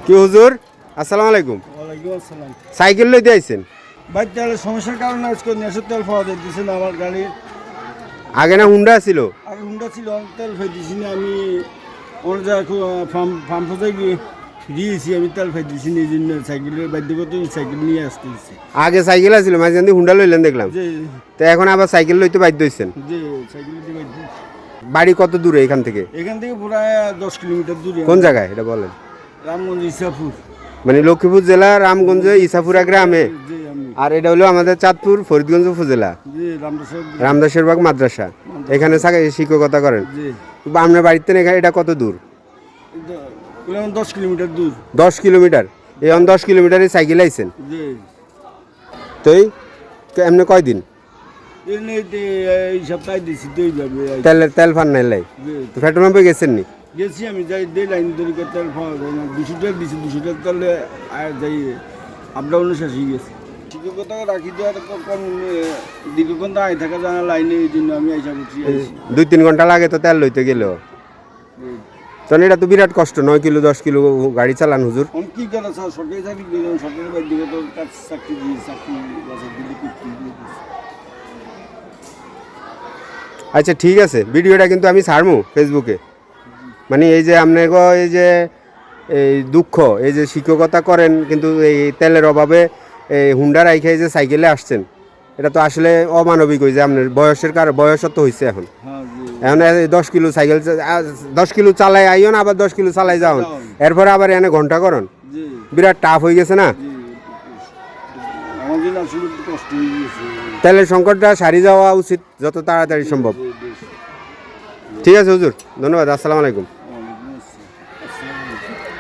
কি হুজুর, আসসালামু আলাইকুম। ওয়ালাইকুম আসসালাম। সাইকেল লইতে আইছেন? ভাই তেলের সমস্যার কারণে আজকে নেশার তেল পাওয়া যাইতেছে না আমার গাড়ির। আগে না হুন্ডা ছিল? আগে হুন্ডা ছিল, অনেক তেল ফাইতেছি না আমি। অনেক জায়গায় ফার্ম ফসে গিয়ে দিয়েছি, আমি তেল ফাইতেছি না, এই জন্য সাইকেলের বাধ্যগত সাইকেল নিয়ে আসতেছি। আগে সাইকেল আছিল, মাঝে মধ্যে হুন্ডা লইলেন দেখলাম। যে তো এখন আবার সাইকেল লইতে বাধ্য হইছেন। যে সাইকেল দিয়ে বাধ্য। বাড়ি কত দূরে এখান থেকে? এখান থেকে প্রায় 10 কিলোমিটার দূরে। কোন জায়গায় এটা বলেন? রামগঞ্জ ইসাপুর। মানে লক্ষ্মীপুর জেলা রামগঞ্জ ইসাপুরা গ্রামে। যে আমি আর এটা হলো আমাদের চাঁদপুর ফরিদগঞ্জ উপজেলা, যে রামদাসের। রামদাসেরবাগ মাদ্রাসা। এখানে শিক্ষকতা করেন। যে আপনার বাড়িতে এখানে এটা কত দূর? 10 কিলোমিটার দূর। 10 কিলোমিটার। এই 10 কিলোমিটারে সাইকেল আইছেন? যে তো এমনি কয়দিন? এই সপ্তাহে দিছি তো এইভাবে। তেল ফান নাই লাই? তো পেট্রোল পাম্পে গেছেন নি? গেছি আমি, যাই দিয়ে লাইন ধরে তেল পাওয়া যায় না। 200 টাকা দিছি, 200 টাকা তাহলে আর যাই আপ ডাউনে শেষ হয়ে গেছে। শিক্ষকতা রাখি তো আর কম দীর্ঘক্ষণ তো আয় থাকা যায় না লাইনে, এই জন্য আমি আইসা করছি। 2-3 ঘন্টা লাগে তো তেল লইতে গেলেও। তো এটা তো বিরাট কষ্ট, 9 কিলো 10 কিলো গাড়ি চালান হুজুর। আমি কি করা স্যার, সরকারি চাকরি দিলাম, সরকারি ব্যক্তিগত কাজ চাকরি দিয়ে চাকরি বাজার দিলে কি দিয়ে দিচ্ছি। আচ্ছা ঠিক আছে, ভিডিওটা কিন্তু আমি ছাড়বো ফেসবুকে। মানে এই যে আপনাকে এই যে এই দুঃখ, এই যে শিক্ষকতা করেন কিন্তু এই তেলের অভাবে এই হুন্ডা রাইখে যে সাইকেলে আসছেন, এটা তো আসলে অমানবিক। হয়েছে আপনার বয়স তো হয়েছে এখন। হ্যাঁ জি। এখন 10 কিলো সাইকেল 10 কিলো চালাই আইন, আবার 10 কিলো চালাই যাওন, এরপরে আবার এনে ঘন্টা করন, জি বিরাট টাফ হয়ে গেছে না? জি। আমার জন্য আসলে একটু কষ্ট হয়ে গেছে। তেলের সংকটটা সারি যাওয়া উচিত যত তাড়াতাড়ি সম্ভব। জি, জি। ঠিক আছে হুজুর, ধন্যবাদ, আসসালামু আলাইকুম। ওয়ালাইকুম আসসালাম। আসসালামু আলাইকুম।